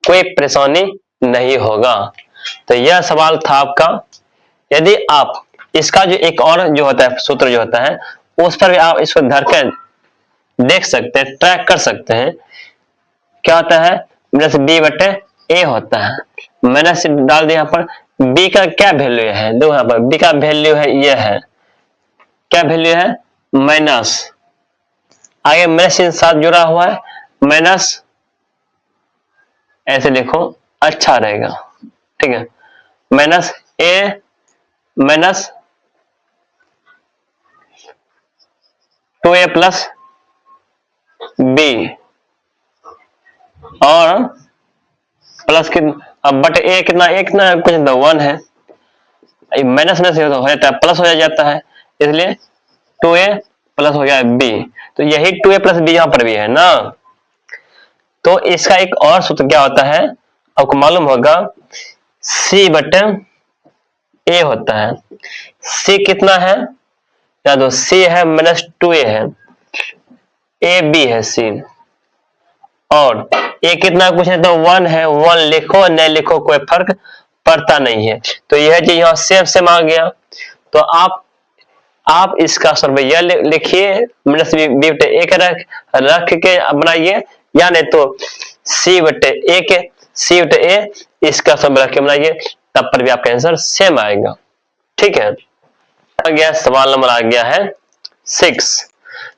कोई परेशानी नहीं होगा। तो यह सवाल था आपका। यदि आप इसका जो एक और जो होता है सूत्र जो होता है उस पर भी आप इसको धरकर देख सकते हैं, ट्रैक कर सकते हैं। क्या होता है, माइनस बी बटे ए होता है। माइनस डाल दिया यहाँ पर, बी का क्या वैल्यू है, दो यहाँ पर बी का वैल्यू है, ये है क्या वैल्यू है, माइनस, आगे माइनस के साथ जुड़ा हुआ है माइनस, ऐसे लिखो अच्छा रहेगा। ठीक है, माइनस ए माइनस 2a प्लस बी और प्लस के, अब बट ए कितना, एक कितना कुछ 1 है, माइनस में से हो जाता है प्लस हो जाता है, इसलिए 2a प्लस हो गया b। तो यही 2a प्लस b यहां पर भी है ना। तो इसका एक और सूत्र क्या होता है आपको मालूम होगा, c बटे a होता है। c कितना है, या तो c है माइनस 2a है, a b है c, और a कितना कुछ है तो 1 है, 1 लिखो नहीं लिखो कोई फर्क पड़ता नहीं है। तो यह जो यहाँ सेम आ गया, तो आप इसका सरवैया लिखिए, माइनस बी बटे ए के रख के बनाइए, या नहीं तो सी बटे ए के, सी बटे ए इसका सब रख के बनाइए, तब पर भी आपका आंसर सेम आएगा। ठीक है, आ गया सवाल नंबर आ गया है 6।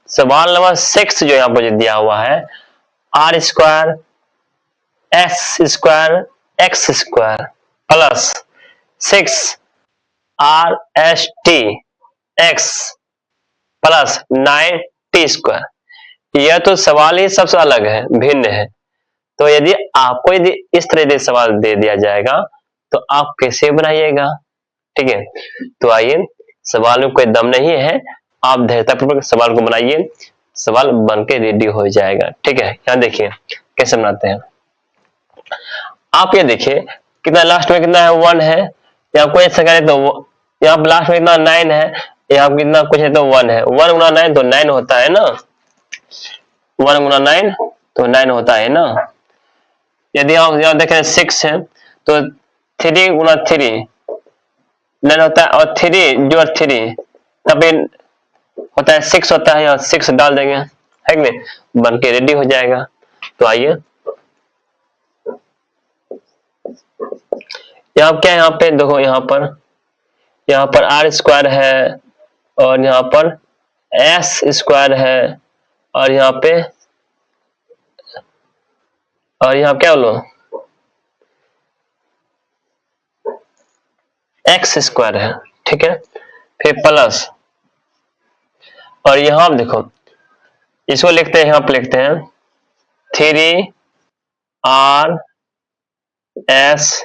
सवाल नंबर 6 जो यहाँ पर दिया हुआ है, R square S square X square plus 6 R S T X plus 9 T square. यह तो सवाल ही सबसे अलग है, भिन्न है। तो यदि इस तरह से सवाल दे दिया जाएगा तो आप कैसे बनाइएगा। ठीक है, तो आइए, सवाल में कोई दम नहीं है, आप धैर्यतापूर्वक सवाल को बनाइए, सवाल बन के रेडी हो जाएगा। ठीक है, यहाँ देखिए कैसे बनाते हैं। आप ये देखिए कितना लास्ट में कितना है, 1 है, यहाँ कोई ऐसा करे तो यहाँ लास्ट में कितना 9 है, यहाँ कितना कुछ है तो 1 है, 1 गुना 9 तो 9 होता है ना, 1 गुना 9 तो 9 होता है ना। यदि आप यहाँ देखें 6 है तो 3 गुना 3 9 होता है, और 3 जो 3 तब होता है 6 होता है, यहाँ 6 डाल देंगे, है कि नहीं, बन के रेडी हो जाएगा। तो आइए यहाँ क्या, यहाँ पे देखो, यहाँ पर आर स्क्वायर है, और यहाँ पर एस स्क्वायर है, और यहाँ क्या बोलो, एक्स स्क्वायर है। ठीक है, फिर प्लस, और यहाँ देखो इसको लिखते हैं, यहाँ पे लिखते हैं 3 आर एस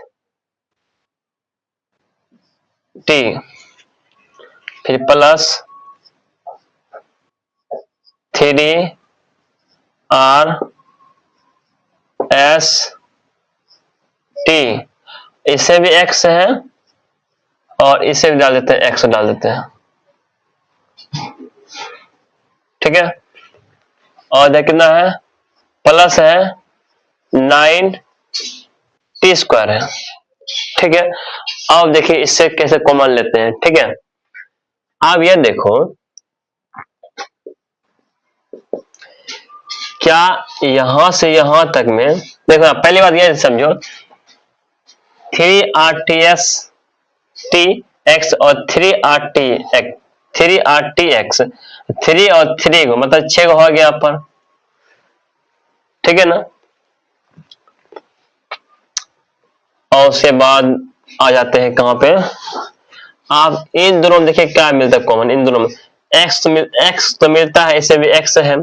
टी, फिर प्लस 3 आर एस टी, इससे भी एक्स है और इसे भी डाल देते हैं, एक्स डाल देते हैं। ठीक है, और देख कितना है, प्लस है 9 टी स्क्वायर है। ठीक है, अब देखिए इससे कैसे कॉमन लेते हैं। ठीक है, आप ये देखो, क्या यहां से यहां तक में देखो, पहली बात ये समझो, 3RTS टी एक्स और 3RT एक्स, 3 और 3 को मतलब 6 को हो गया यहाँ पर। ठीक है ना, और उसके बाद आ जाते हैं कहां पे, आप इन दोनों में देखिए क्या मिलता है कॉमन, इन दोनों में एक्स तो मिलता है, इसे भी एक्स है।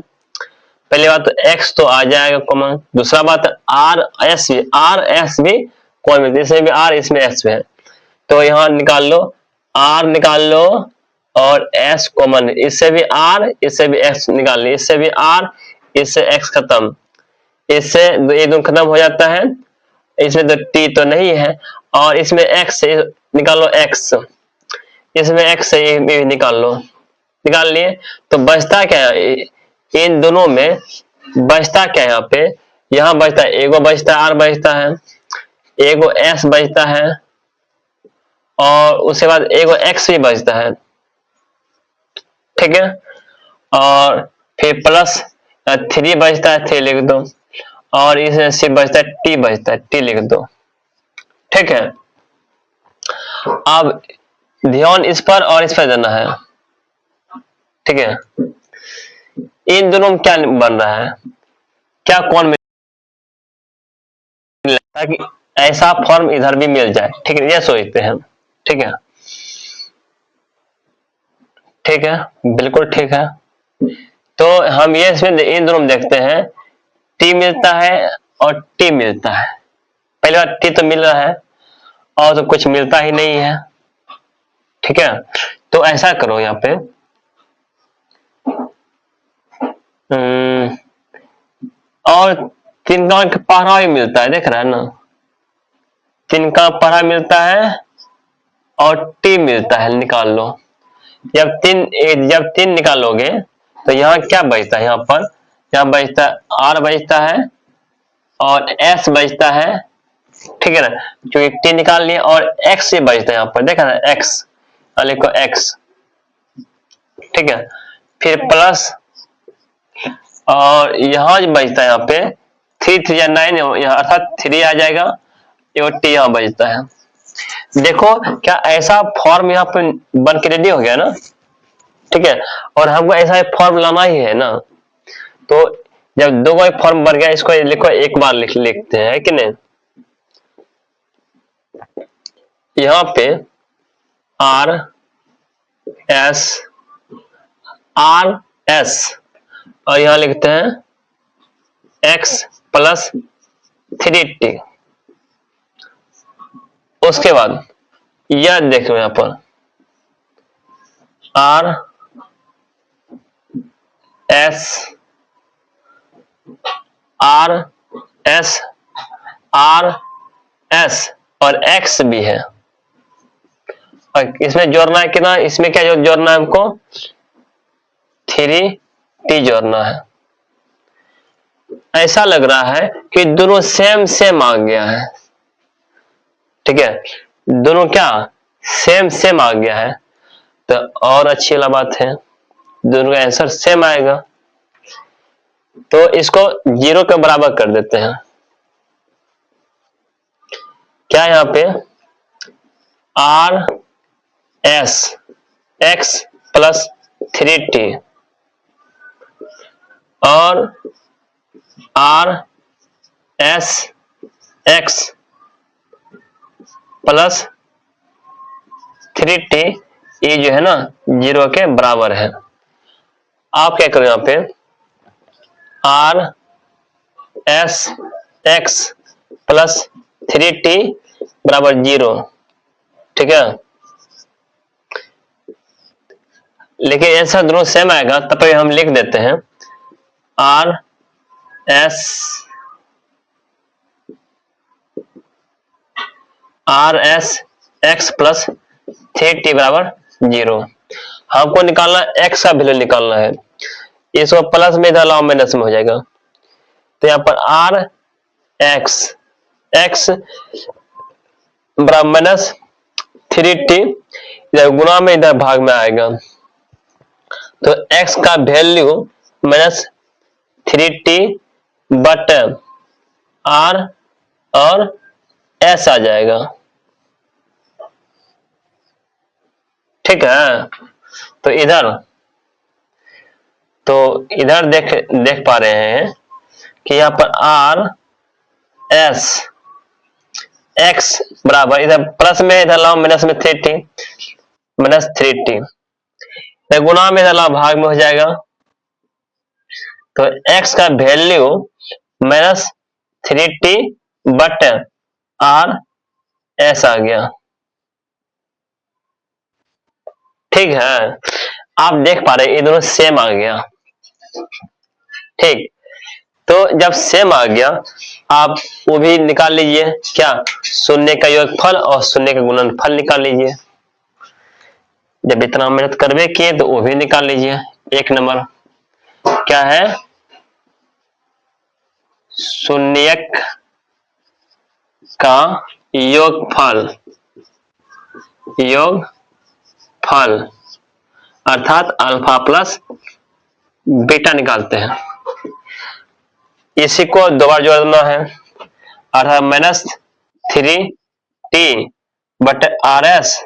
पहली बात तो एक्स तो आ जाएगा कॉमन, दूसरा बात आर एस भी कॉमन मिलता है, इसमें भी आर इसमें एस भी है, तो यहाँ निकाल लो, आर निकाल लो और एस कॉमन, इससे भी आर इससे भी एक्स निकाल ली, इससे भी आर इससे एक्स खत्म, इससे ये दोनों खत्म हो जाता है, इसमें तो टी तो नहीं है, और इसमें एक्स निकाल लो, एक्स, इसमें एक्स है, ये भी निकाल लो, निकाल लिए। तो बचता क्या है इन दोनों में, बचता क्या है यहाँ पे, यहाँ बचता है एगो बचता है, आर बचता है, एगो एस बचता है, और उसके बाद एगो एक्स भी बचता है, ठीक है। और फिर प्लस 3 बचता है, 3 लिख दो, और इसमें सी बचता है, टी बचता है, टी लिख दो, ठीक है। अब ध्यान इस पर और इस पर देना है, ठीक है। इन दोनों में क्या बन रहा है, क्या कौन मिल, ताकि ऐसा फॉर्म इधर भी मिल जाए, ठीक है, ये सोचते हैं, ठीक है, ठीक है, बिल्कुल ठीक है। तो हम ये इसमें इन दोनों में देखते हैं, टी मिलता है और टी मिलता है, पहली बार टी तो मिल रहा है, और तो कुछ मिलता ही नहीं है, ठीक है। तो ऐसा करो यहाँ पे, और 3 का पहरा भी मिलता है, देख रहा है ना, 3 का पहरा मिलता है और टी मिलता है, निकाल लो। जब 3 निकालोगे तो यहाँ क्या बचता है, यहाँ पर यहाँ बचता है आर बचता है और एस बचता है, ठीक है ना, क्योंकि टी निकाल लिए, और एक्स से बचता है, यहाँ पर देखा ना एक्स, लिखो एक्स, ठीक है। फिर प्लस, और यहाँ जो बचता है यहाँ पे 3 3 9, यहाँ अर्थात 3 आ जाएगा, और टी यहाँ बचता है। देखो क्या ऐसा फॉर्म यहाँ पे बन के रेडी हो गया ना, ठीक है। और हमको ऐसा फॉर्म लाना ही है ना, तो जब दो फॉर्म बन गया, इसको लिखो, एक बार लिखते हैं कि नहीं, यहाँ पे आर एस, और यहां लिखते हैं एक्स प्लस 3t। उसके बाद यह देखो यहां पर आर एस और एक्स भी है, और इसमें जोड़ना है कितना, इसमें क्या जोड़ना है हमको, 3t जोड़ना है। ऐसा लग रहा है कि दोनों सेम सेम आ गया है, ठीक है, दोनों क्या सेम सेम आ गया है, तो और अच्छी वाला बात है, दोनों का आंसर सेम आएगा। तो इसको 0 के बराबर कर देते हैं, क्या यहाँ पे R S x plus 3t और R S x plus 3t, ये जो है ना 0 के बराबर है। आप क्या करो, यहाँ पे R S x plus 3t बराबर 0, ठीक है। लेकिन ऐसा दोनों सेम आएगा, तब हम लिख देते हैं R S x plus 3t बराबर 0। हमको निकालना एक्स का वैल्यू निकालना है, इसको प्लस में इधर लाओ, माइनस में हो जाएगा। तो यहाँ पर आर एक्स बराबर माइनस 3t, इधर गुणा में इधर भाग में आएगा, तो x का value minus 3t but r और s आ जाएगा, ठीक है। तो इधर देख पा रहे हैं कि यहाँ पर r s x बराबर, इधर प्लस में इधर लाओ, माइनस में 3t, माइनस 3t, गुणा में इधर लाओ, भाग में हो जाएगा। तो x का value minus 3t but r s आ गया, ठीक है। आप देख पा रहे ये दोनों सेम आ गया, ठीक। तो जब सेम आ गया आप वो भी निकाल लीजिए, क्या, शून्य का योगफल और शून्य का गुणनफल निकाल लीजिए। जब इतना मेहनत करवे किए तो वो भी निकाल लीजिए। एक नंबर क्या है, शून्यक का योगफल, योगफल अर्थात अल्फा प्लस बीटा निकालते हैं। इसी को दो बार जोड़ना है, अर्थात -3t/RS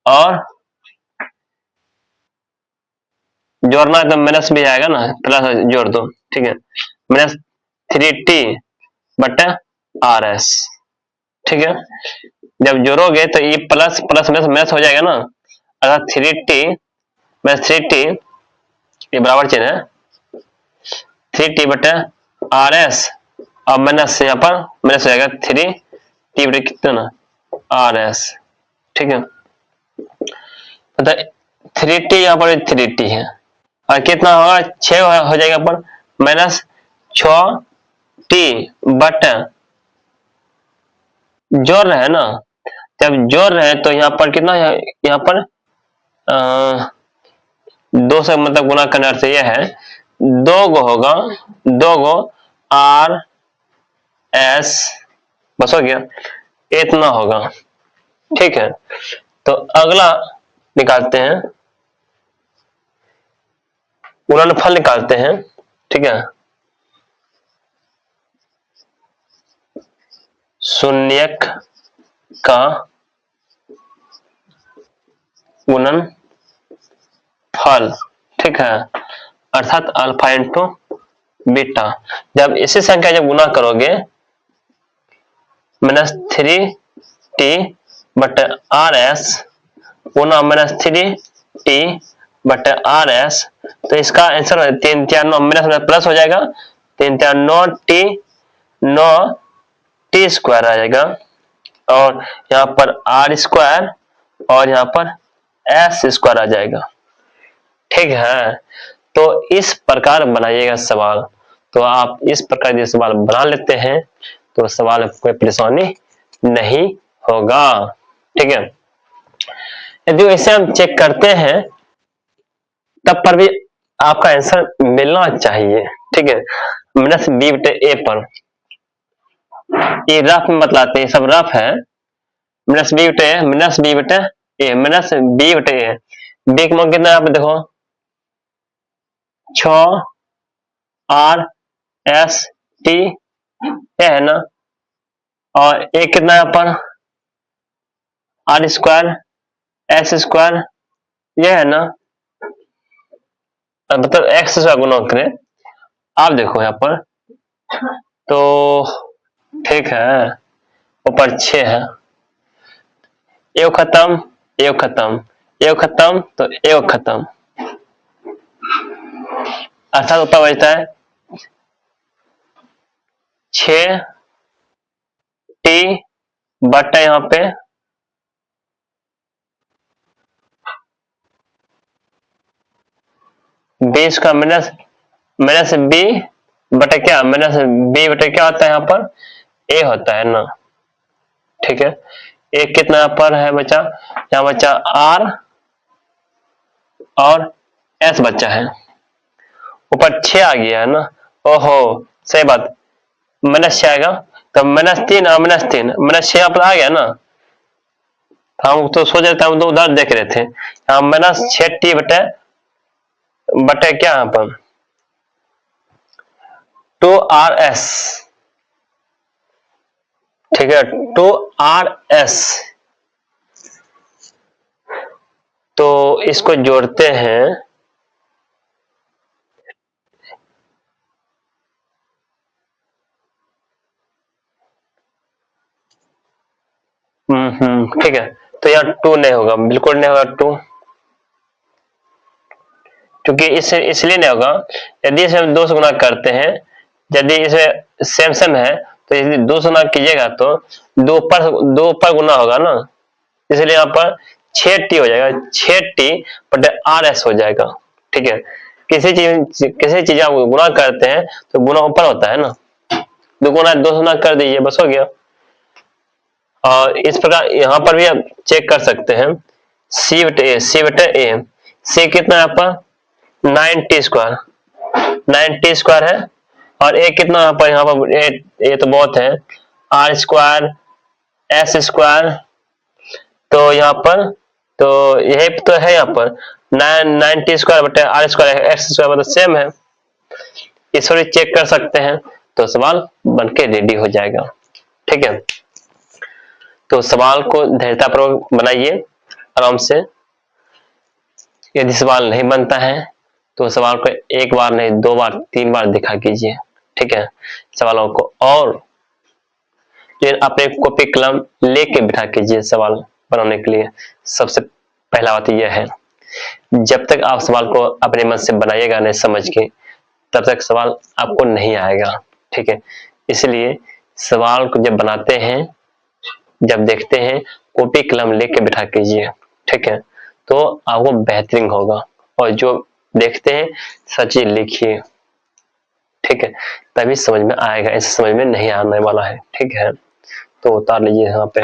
और जोड़ना है तो माइनस भी आएगा ना, प्लस जोड़ दो, ठीक है, -3t/RS, ठीक है। जब जोड़ोगे तो ये प्लस प्लस माइनस माइनस हो जाएगा ना, अर्थात 3t ये बराबर चिन्ह है, 3t/RS और माइनस से यहाँ पर माइनस हो जाएगा 3t कितना ना RS, ठीक है। मतलब 3t यहाँ पर 3t है और कितना होगा 6 हो जाएगा पर -6t/, जोड़ रहे हैं ना, जब जोड़ रहे हैं तो यहाँ पर कितना, यहाँ पर 2 से मतलब गुना करने से यह है 2 गो होगा, 2 गो RS, बस हो गया, इतना होगा, ठीक है। तो अगला निकालते हैं, गुणनफल निकालते हैं, ठीक है। शून्यक का गुणनफल, ठीक है, अर्थात अल्फा इंटू बीटा। जब इसी संख्या जब गुना करोगे -3t/RS गुना -3t/RS, तो इसका आंसर 3 4 9 माइनस प्लस हो जाएगा, 3 4 9t 9t² आ जाएगा और यहाँ पर R² और यहाँ पर S² आ जाएगा, ठीक है। तो इस प्रकार बनाइएगा सवाल, तो आप इस प्रकार ये सवाल बना लेते हैं तो सवाल में कोई परेशानी नहीं होगा, ठीक है। यदि इसे हम चेक करते हैं तब पर भी आपका आंसर मिलना चाहिए, ठीक है। -b/a पर ये रफ में बतलाते हैं, सब रफ है, -b/a b का मान कितना है, आप देखो 6RST ये है ना, और एक कितना है यहाँ पर R² S² ये है ना, मतलब x से गुना करें, आप देखो यहाँ पर तो ठीक है, ऊपर 6 है, एक खत्म एक खत्म एक खत्म तो एक खत्म, अर्थात ऊपर बचता है 6t/ यहाँ पे 20 का माइनस b/, क्या b/, क्या होता है यहाँ पर a होता है ना, ठीक है। एक कितना यहाँ पर है बचा, यहाँ बचा R और S बचा है, ऊपर 6 आ गया है ना, ओहो सही बात, -6 आएगा तो -3 और -3 -6 यहाँ पर आ गया ना, हम तो सोच रहे थे, हम तो उधर देख रहे थे, यहाँ -6t/, क्या यहाँ पर 2RS, ठीक है, 2RS। तो इसको जोड़ते हैं, ठीक है। तो यार 2 नहीं होगा, बिल्कुल नहीं होगा 2, क्योंकि इसलिए नहीं होगा, यदि इसे हम 2 से गुना करते हैं, यदि इसमें सेम सेम है तो यदि 2 से गुना कीजिएगा तो 2 पर गुना होगा ना, इसलिए यहाँ पर 6t हो जाएगा, 6t/RS हो जाएगा, ठीक है। किसी चीज आप गुना करते हैं तो गुना ऊपर होता है ना, दुगुना 2 गुना कर दीजिए, बस हो गया। और इस प्रकार यहाँ पर भी आप चेक कर सकते हैं, सी बटे ए, सी कितना है आपका 9t स्क्वायर, 9t स्क्वायर है, और ए कितना यहाँ पर ए तो बहुत है, आर स्क्वायर एस स्क्वायर, तो यहाँ पर तो यही तो है, यहाँ पर 9t स्क्वायर बटे आर स्क्वायर एक्स स्क्वायर मतलब सेम है, इस पर चेक कर सकते हैं, तो सवाल बनके रेडी हो जाएगा। ठीक है, तो सवाल को धैर्यतापूर्वक बनाइए आराम से। यदि सवाल नहीं बनता है तो सवाल को एक बार नहीं 2 बार 3 बार दिखा कीजिए। ठीक है, सवालों को, और अपने कॉपी कलम लेके बिठा कीजिए सवाल बनाने के लिए। सबसे पहला बात यह है, जब तक आप सवाल को अपने मन से बनाइएगा नहीं समझ के, तब तक सवाल आपको नहीं आएगा। ठीक है, इसलिए सवाल को जब बनाते हैं, जब देखते हैं, कॉपी कलम लेके बिठा कीजिए। ठीक है, तो आपको बेहतरीन होगा, और जो देखते हैं सच ही लिखिए। ठीक है, तभी समझ में आएगा, ऐसे समझ में नहीं आने वाला है। ठीक है, तो उतार लीजिए यहाँ पे।